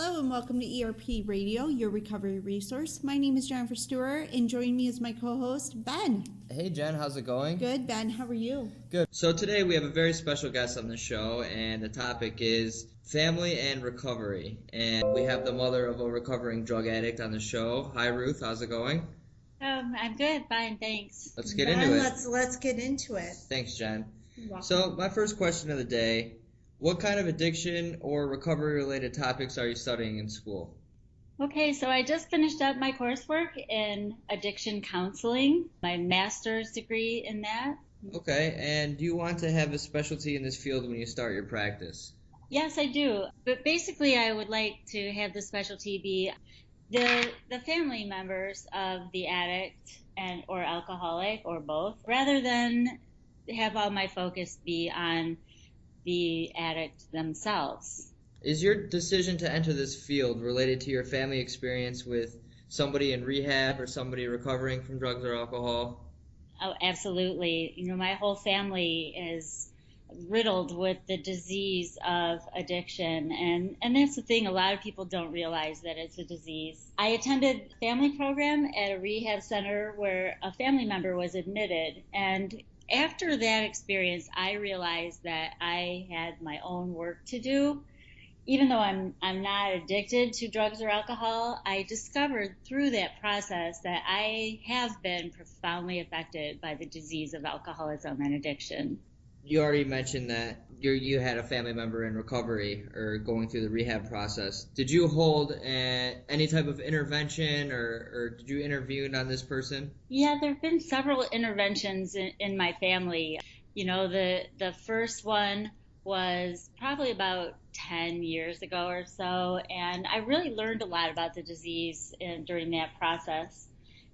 Hello and welcome to ERP Radio, your recovery resource. My name is Jennifer Stewart and joining me is my co-host, Ben. Hey Jen, how's it going? Good, Ben. How are you? Good. So today we have a very special guest on the show, and the topic is family and recovery. And we have the mother of a recovering drug addict on the show. Hi Ruth, how's it going? I'm good, fine, thanks. Let's get into it. Let's get into it. Thanks, Jen. You're welcome. So my first question of the day, what kind of addiction or recovery-related topics are you studying in school? Okay, so I just finished up my coursework in addiction counseling, my master's degree in that. Okay, and do you want to have a specialty in this field when you start your practice? Yes, I do. But basically, I would like to have the specialty be the family members of the addict and or alcoholic or both, rather than have all my focus be on the addict themselves. Is your decision to enter this field related to your family experience with somebody in rehab or somebody recovering from drugs or alcohol? Oh, absolutely. My whole family is riddled with the disease of addiction. And that's the thing, a lot of people don't realize that it's a disease. I attended a family program at a rehab center where a family member was admitted, and after that experience, I realized that I had my own work to do. Even though I'm not addicted to drugs or alcohol, I discovered through that process that I have been profoundly affected by the disease of alcoholism and addiction. You already mentioned that you had a family member in recovery or going through the rehab process. Did you hold any type of intervention or did you intervene on this person? Yeah, there have been several interventions in my family. The first one was probably about 10 years ago or so, and I really learned a lot about the disease during that process.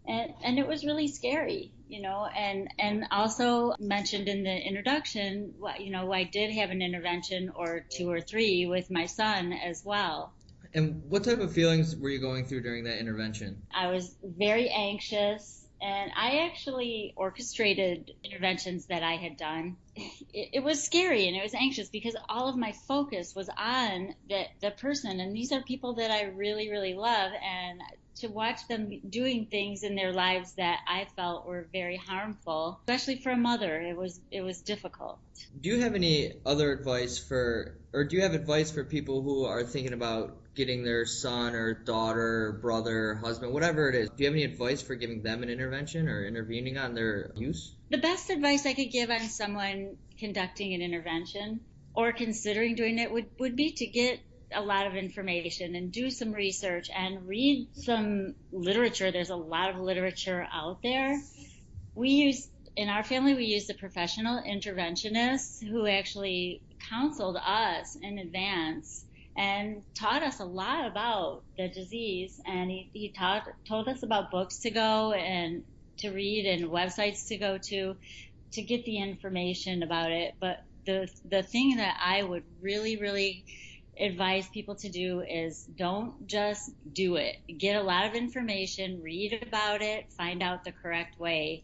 And it was really scary, and also mentioned in the introduction, I did have an intervention or two or three with my son as well. And what type of feelings were you going through during that intervention? I was very anxious, and I actually orchestrated interventions that I had done. It was scary and it was anxious because all of my focus was on the person, and these are people that I really, really love, and to watch them doing things in their lives that I felt were very harmful, especially for a mother, it was difficult. Do you have any other advice do you have advice for people who are thinking about getting their son or daughter or brother or husband, whatever it is? Do you have any advice for giving them an intervention or intervening on their use? The best advice I could give on someone conducting an intervention or considering doing it would be to get a lot of information and do some research and read some literature. There's a lot of literature out there. In our family, we used a professional interventionist who actually counseled us in advance and taught us a lot about the disease. And he told us about books to go and to read and websites to go to get the information about it. But the thing that I would really, really advise people to do is don't just do it. Get a lot of information, read about it, find out the correct way,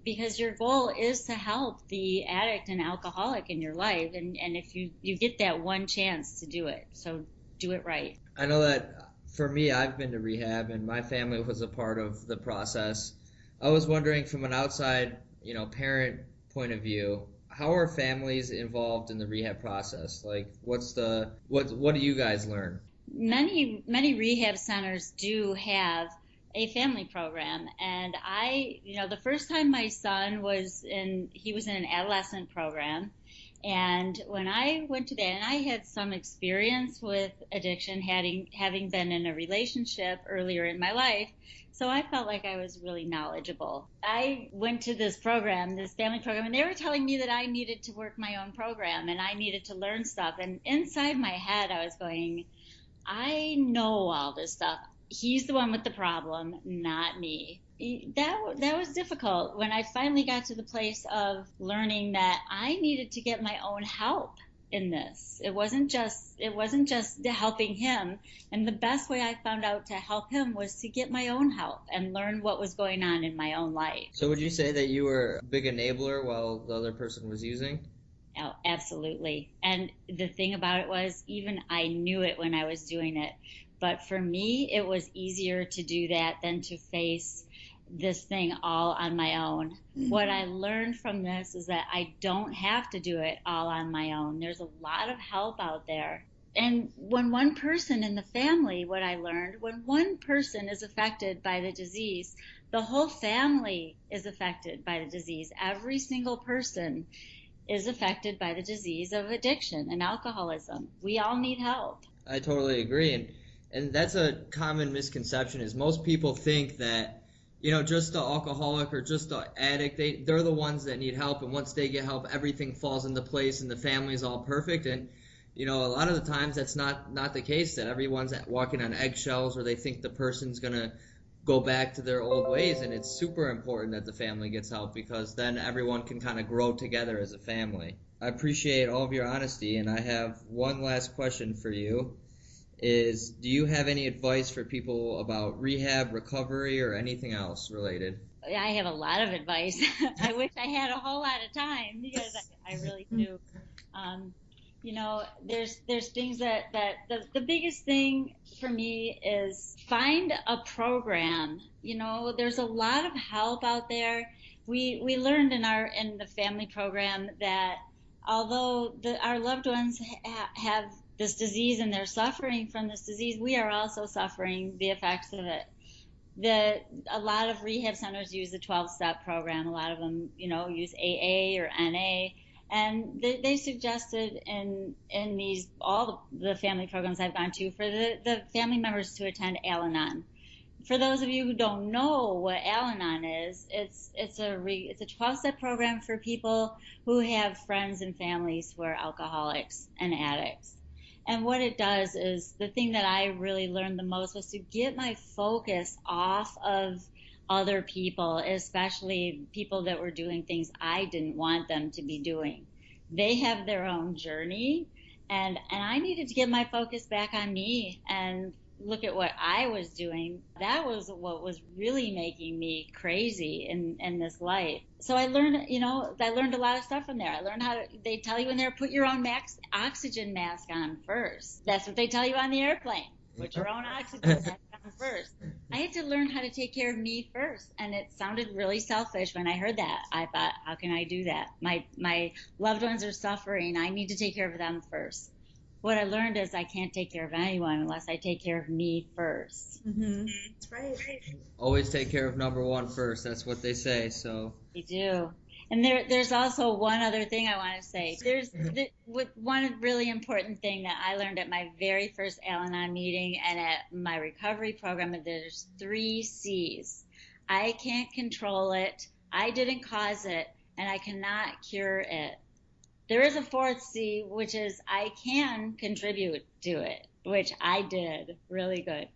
because your goal is to help the addict and alcoholic in your life, and if you get that one chance to do it, so do it right. I know that for me, I've been to rehab and my family was a part of the process. I was wondering from an outside, parent point of view, how are families involved in the rehab process? Like, what do you guys learn? Many rehab centers do have a family program, and the first time my son he was in an adolescent program, and when I went to that, and I had some experience with addiction, having been in a relationship earlier in my life, so I felt like I was really knowledgeable. I went to this program, this family program, and they were telling me that I needed to work my own program and I needed to learn stuff. And inside my head, I was going, I know all this stuff. He's the one with the problem, not me. That was difficult when I finally got to the place of learning that I needed to get my own help in this. It wasn't just helping him, and the best way I found out to help him was to get my own help and learn what was going on in my own life. So would you say that you were a big enabler while the other person was using? Oh, absolutely. And the thing about it was, even I knew it when I was doing it. But for me, it was easier to do that than to face this thing all on my own. What I learned from this is that I don't have to do it all on my own. There's a lot of help out there. And when one person in the family, what I learned, when one person is affected by the disease, the whole family is affected by the disease. Every single person is affected by the disease of addiction and alcoholism. We all need help. I totally agree, and that's a common misconception is most people think that just the alcoholic or just the addict they're the ones that need help, and once they get help everything falls into place and the family's all perfect. And a lot of the times that's not the case, that everyone's walking on eggshells or they think the person's gonna go back to their old ways. And it's super important that the family gets help because then everyone can kind of grow together as a family. I appreciate all of your honesty, and I have one last question for you. Do you have any advice for people about rehab, recovery, or anything else related? I have a lot of advice. I wish I had a whole lot of time because I really do. Um, there's things that the biggest thing for me is find a program. There's a lot of help out there. We learned in the family program that although our loved ones have this disease and they're suffering from this disease, we are also suffering the effects of it. A lot of rehab centers use the 12-step program. A lot of them, use AA or NA, and they suggested in these all the family programs I've gone to for the family members to attend Al-Anon. For those of you who don't know what Al-Anon is, it's a 12-step program for people who have friends and families who are alcoholics and addicts. And what it does is, the thing that I really learned the most was to get my focus off of other people, especially people that were doing things I didn't want them to be doing. They have their own journey, and I needed to get my focus back on me and look at what I was doing. That was what was really making me crazy in this life. So I learned a lot of stuff from there. I learned they tell you in there, put your own oxygen mask on first. That's what they tell you on the airplane. Put your own oxygen mask on first. I had to learn how to take care of me first. And it sounded really selfish when I heard that. I thought, how can I do that? My loved ones are suffering. I need to take care of them first. What I learned is I can't take care of anyone unless I take care of me first. Mm-hmm. That's right. Always take care of number one first. That's what they say. So We do. And there's also one other thing I want to say. One really important thing that I learned at my very first Al-Anon meeting and at my recovery program. There's 3 C's. I can't control it. I didn't cause it, and I cannot cure it. There is a 4th C, which is I can contribute to it, which I did really good.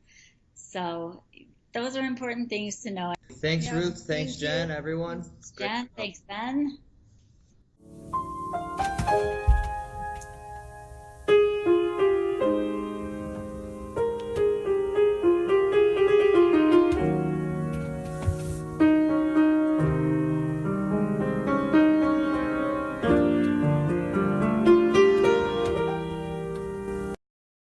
So those are important things to know. thanks, Yeah, Ruth. Thanks, thank Jen. you. Everyone. Jen, thanks, Ben.